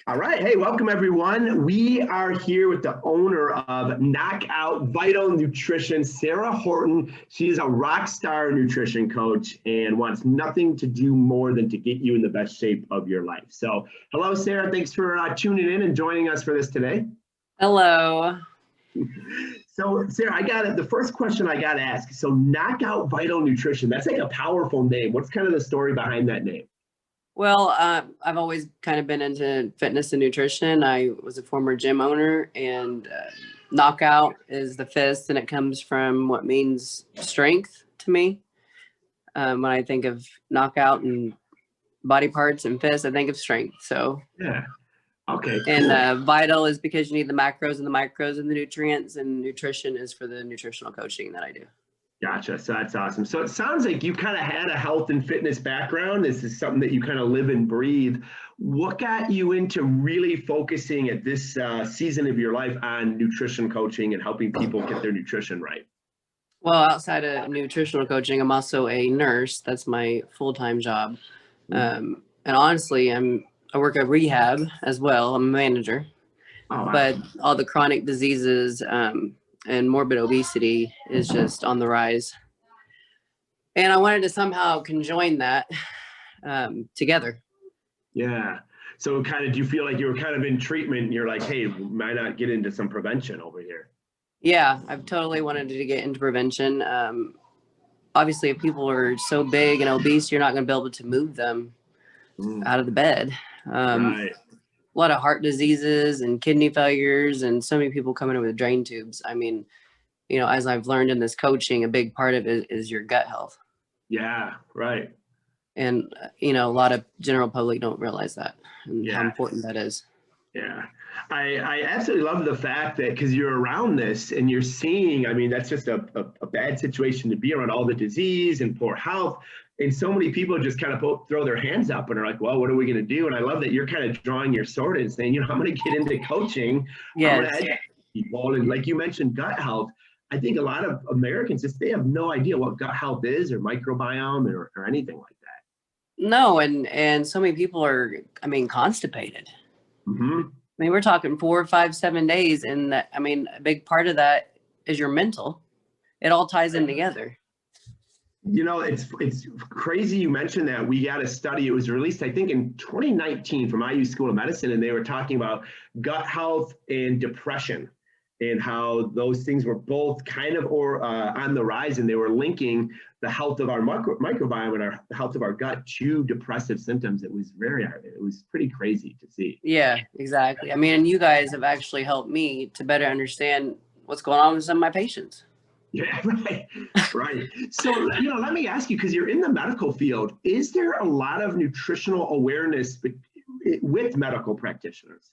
All right. Hey, welcome everyone. We are here with the owner of Knockout Vital Nutrition, Sarah Horton. She is a rock star nutrition coach and wants nothing to do more than to get you in the best shape of your life. So, hello, Sarah. Thanks for tuning in and joining us for this today. Hello. So, Sarah, the first question I got to ask. So, Knockout Vital Nutrition, that's like a powerful name. What's kind of the story behind that name? Well, I've always kind of been into fitness and nutrition. I was a former gym owner, and knockout is the fist, and it comes from what means strength to me. When I think of knockout and body parts and fist, I think of strength. So yeah. Okay. Cool. And vital is because you need the macros and the micros and the nutrients, and nutrition is for the nutritional coaching that I do. Gotcha. So that's awesome. So it sounds like you kind of had a health and fitness background. This is something that you kind of live and breathe. What got you into really focusing at this season of your life on nutrition coaching and helping people get their nutrition right? Well, outside of nutritional coaching, I'm also a nurse. That's my full-time job. And honestly, I work at rehab as well. I'm a manager. Oh, wow. But all the chronic diseases, and morbid obesity is just on the rise. And I wanted to somehow conjoin that together. Yeah. So do you feel like you were kind of in treatment and you're like, hey, might not get into some prevention over here? Yeah, I've totally wanted to get into prevention. Obviously, if people are so big and obese, you're not going to be able to move them out of the bed. Right. A lot of heart diseases and kidney failures, and so many people coming in with drain tubes. I mean, you know, as I've learned in this coaching, a big part of it is your gut health. Yeah, right. And, you know, a lot of general public don't realize that and how important that is. Yeah, I absolutely love the fact that because you're around this and you're seeing, I mean, that's just a bad situation to be around, all the disease and poor health. And so many people just kind of throw their hands up and are like, well, what are we going to do? And I love that you're kind of drawing your sword and saying, you know, I'm going to get into coaching. Yes. People. And like you mentioned, gut health. I think a lot of Americans they have no idea what gut health is or microbiome or anything like that. No, and so many people are, I mean, constipated. Mm-hmm. I mean, we're talking 4, 5, 7 days, and that, I mean, a big part of that is your mental. It all ties in together. You know, it's crazy you mentioned that. We got a study, it was released, I think, in 2019 from IU School of Medicine, and they were talking about gut health and depression and how those things were both kind of on the rise, and they were linking the health of our microbiome and the health of our gut to depressive symptoms. It was pretty crazy to see. Yeah, exactly. I mean, and you guys have actually helped me to better understand what's going on with some of my patients. Yeah, right, right. So, you know, let me ask you, because you're in the medical field, is there a lot of nutritional awareness with medical practitioners?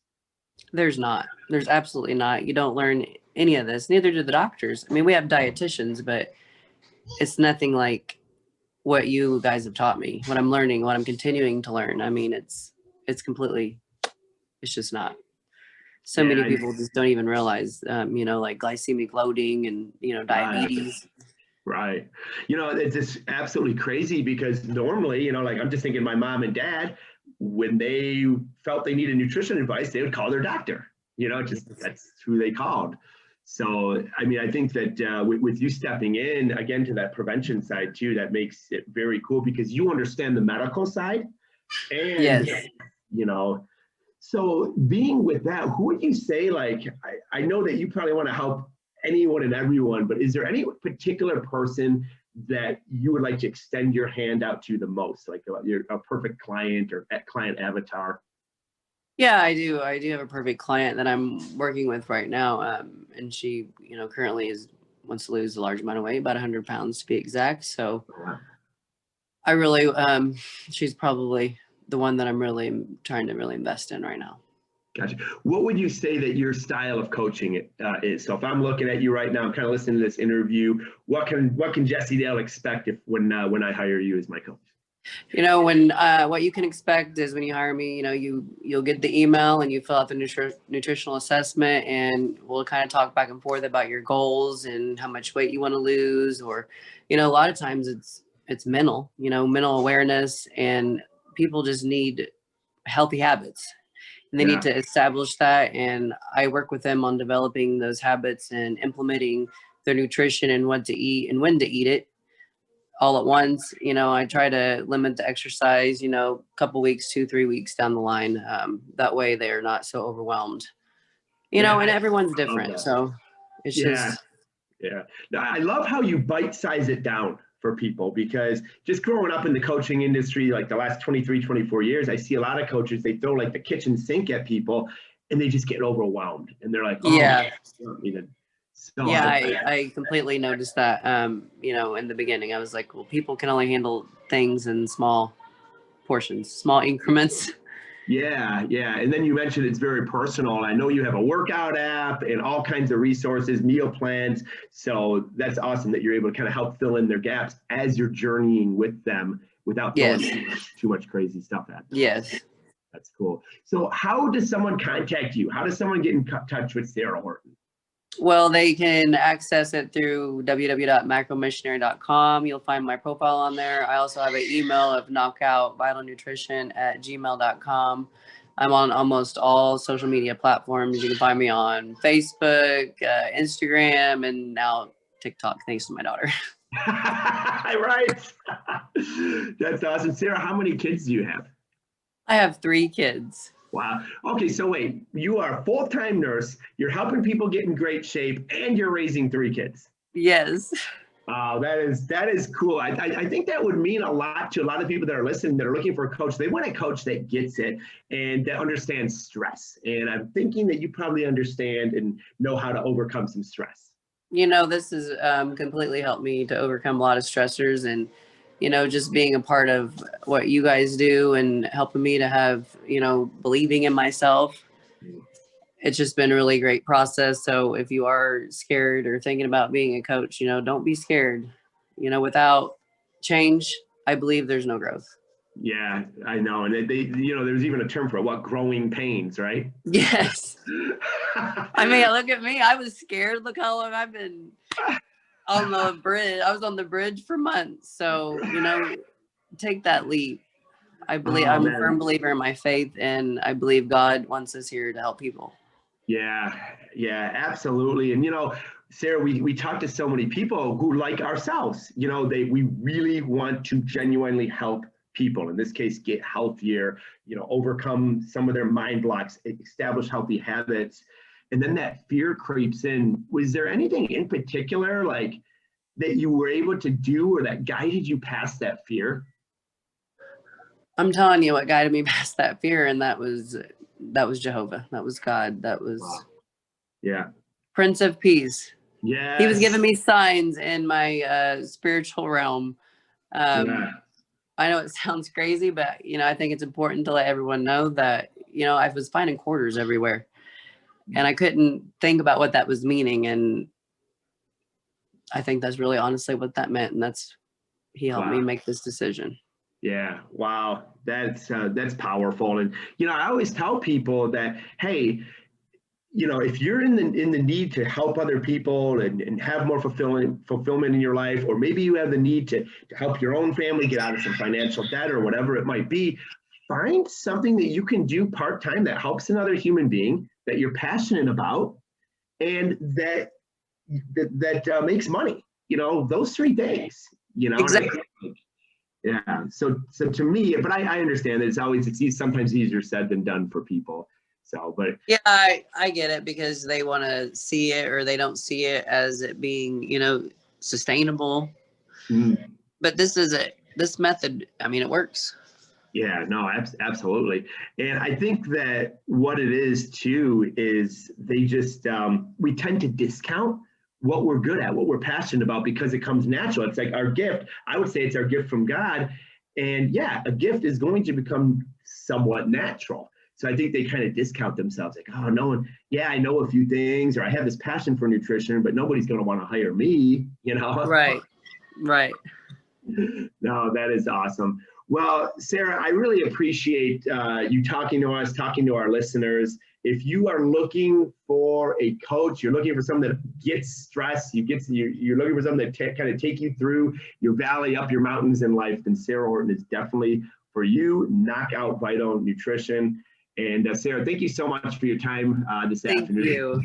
There's not. There's absolutely not. You don't learn any of this. Neither do the doctors. I mean, we have dietitians, but it's nothing like what you guys have taught me, what I'm learning, what I'm continuing to learn. I mean, it's just not. So many people just don't even realize, you know, like glycemic loading and, you know, diabetes. Right. You know, it's just absolutely crazy because normally, you know, like I'm just thinking my mom and dad, when they felt they needed nutrition advice, they would call their doctor, you know, that's who they called. So, I mean, I think that with you stepping in again to that prevention side too, that makes it very cool because you understand the medical side and, you know, so being with that, who would you say, like, I know that you probably want to help anyone and everyone, but is there any particular person that you would like to extend your hand out to the most, like a perfect client or client avatar? Yeah, I do. I do have a perfect client that I'm working with right now. And she, you know, currently wants to lose a large amount of weight, about 100 pounds to be exact. So I really, she's probably the one that I'm really trying to really invest in right now. Gotcha. What would you say that your style of coaching is? So if I'm looking at you right now, I'm kind of listening to this interview, what can Jesse Dale expect when I hire you as my coach? You know, what you can expect is when you hire me, you know, you'll get the email and you fill out the nutritional assessment, and we'll kind of talk back and forth about your goals and how much weight you want to lose, or, you know, a lot of times it's mental, you know, mental awareness, and people just need healthy habits. and they need to establish that. And I work with them on developing those habits and implementing their nutrition and what to eat and when to eat it all at once. I try to limit the exercise, a couple weeks, 2-3 weeks down the line. That way they're not so overwhelmed, and everyone's different. So it's just. Yeah. Now, I love how you bite size it down for people, because just growing up in the coaching industry, like the last 23, 24 years, I see a lot of coaches, they throw like the kitchen sink at people and they just get overwhelmed and they're like, oh, yeah. So I completely noticed that, in the beginning. I was like, well, people can only handle things in small portions, small increments. Yeah. And then you mentioned it's very personal. I know you have a workout app and all kinds of resources, meal plans. So that's awesome that you're able to kind of help fill in their gaps as you're journeying with them without throwing too much crazy stuff at them. Yes. That's cool. So how does someone contact you? How does someone get in touch with Sarah Horton? Well, they can access it through www.macromissionary.com. You'll find my profile on there. I also have an email of knockoutvitalnutrition@gmail.com. I'm on almost all social media platforms. You can find me on Facebook, Instagram, and now TikTok, thanks to my daughter. Right. That's awesome. Sarah, how many kids do you have? I have 3 kids. Wow. Okay, so wait, you are a full-time nurse, you're helping people get in great shape, and you're raising 3 kids. Yes. Wow, that is cool. I think that would mean a lot to a lot of people that are listening, that are looking for a coach. They want a coach that gets it and that understands stress. And I'm thinking that you probably understand and know how to overcome some stress. This has completely helped me to overcome a lot of stressors, and just being a part of what you guys do and helping me to have, believing in myself. It's just been a really great process. So if you are scared or thinking about being a coach, don't be scared. Without change, I believe there's no growth. Yeah, I know. And there's even a term for it, growing pains, right? Yes. I mean, look at me. I was scared. Look how long I've been on the bridge. I was on the bridge for months. So, take that leap. I believe I'm a firm believer in my faith, and I believe God wants us here to help people. Yeah, absolutely. And, Sarah, we talk to so many people who, like ourselves, we really want to genuinely help people, in this case, get healthier, overcome some of their mind blocks, establish healthy habits. And then that fear creeps in. Was there anything in particular like that you were able to do or that guided you past that fear? I'm telling you what guided me past that fear, and that was Jehovah. That was God. That was Prince of Peace. Yeah. He was giving me signs in my spiritual realm. I know it sounds crazy, but I think it's important to let everyone know that I was finding quarters everywhere. And I couldn't think about what that was meaning. And I think that's really honestly what that meant. And he helped me make this decision. Yeah. Wow. That's powerful. And, I always tell people that, hey, if you're in the need to help other people and have more fulfillment in your life, or maybe you have the need to help your own family get out of some financial debt or whatever it might be, find something that you can do part-time that helps another human being that you're passionate about and that makes money, those 3 things, Exactly. Yeah. So to me, but I understand that it's sometimes easier said than done for people. So, but yeah, I get it, because they want to see it, or they don't see it as it being, sustainable. But this method, I mean, it works. Yeah, no, absolutely. And I think that what it is too is they just, we tend to discount what we're good at, what we're passionate about, because it comes natural. It's like our gift. I would say it's our gift from God. And yeah, a gift is going to become somewhat natural. So I think they kind of discount themselves, like, oh, no one, I know a few things, or I have this passion for nutrition, but nobody's going to want to hire me, Right. No, that is awesome. Well, Sarah, I really appreciate you talking to us, talking to our listeners. If you are looking for a coach, you're looking for someone that gets stress, you're looking for someone that kind of take you through your valley, up your mountains in life, then Sarah Horton is definitely for you. Knockout Vital Nutrition. And Sarah, thank you so much for your time this Thank afternoon. you.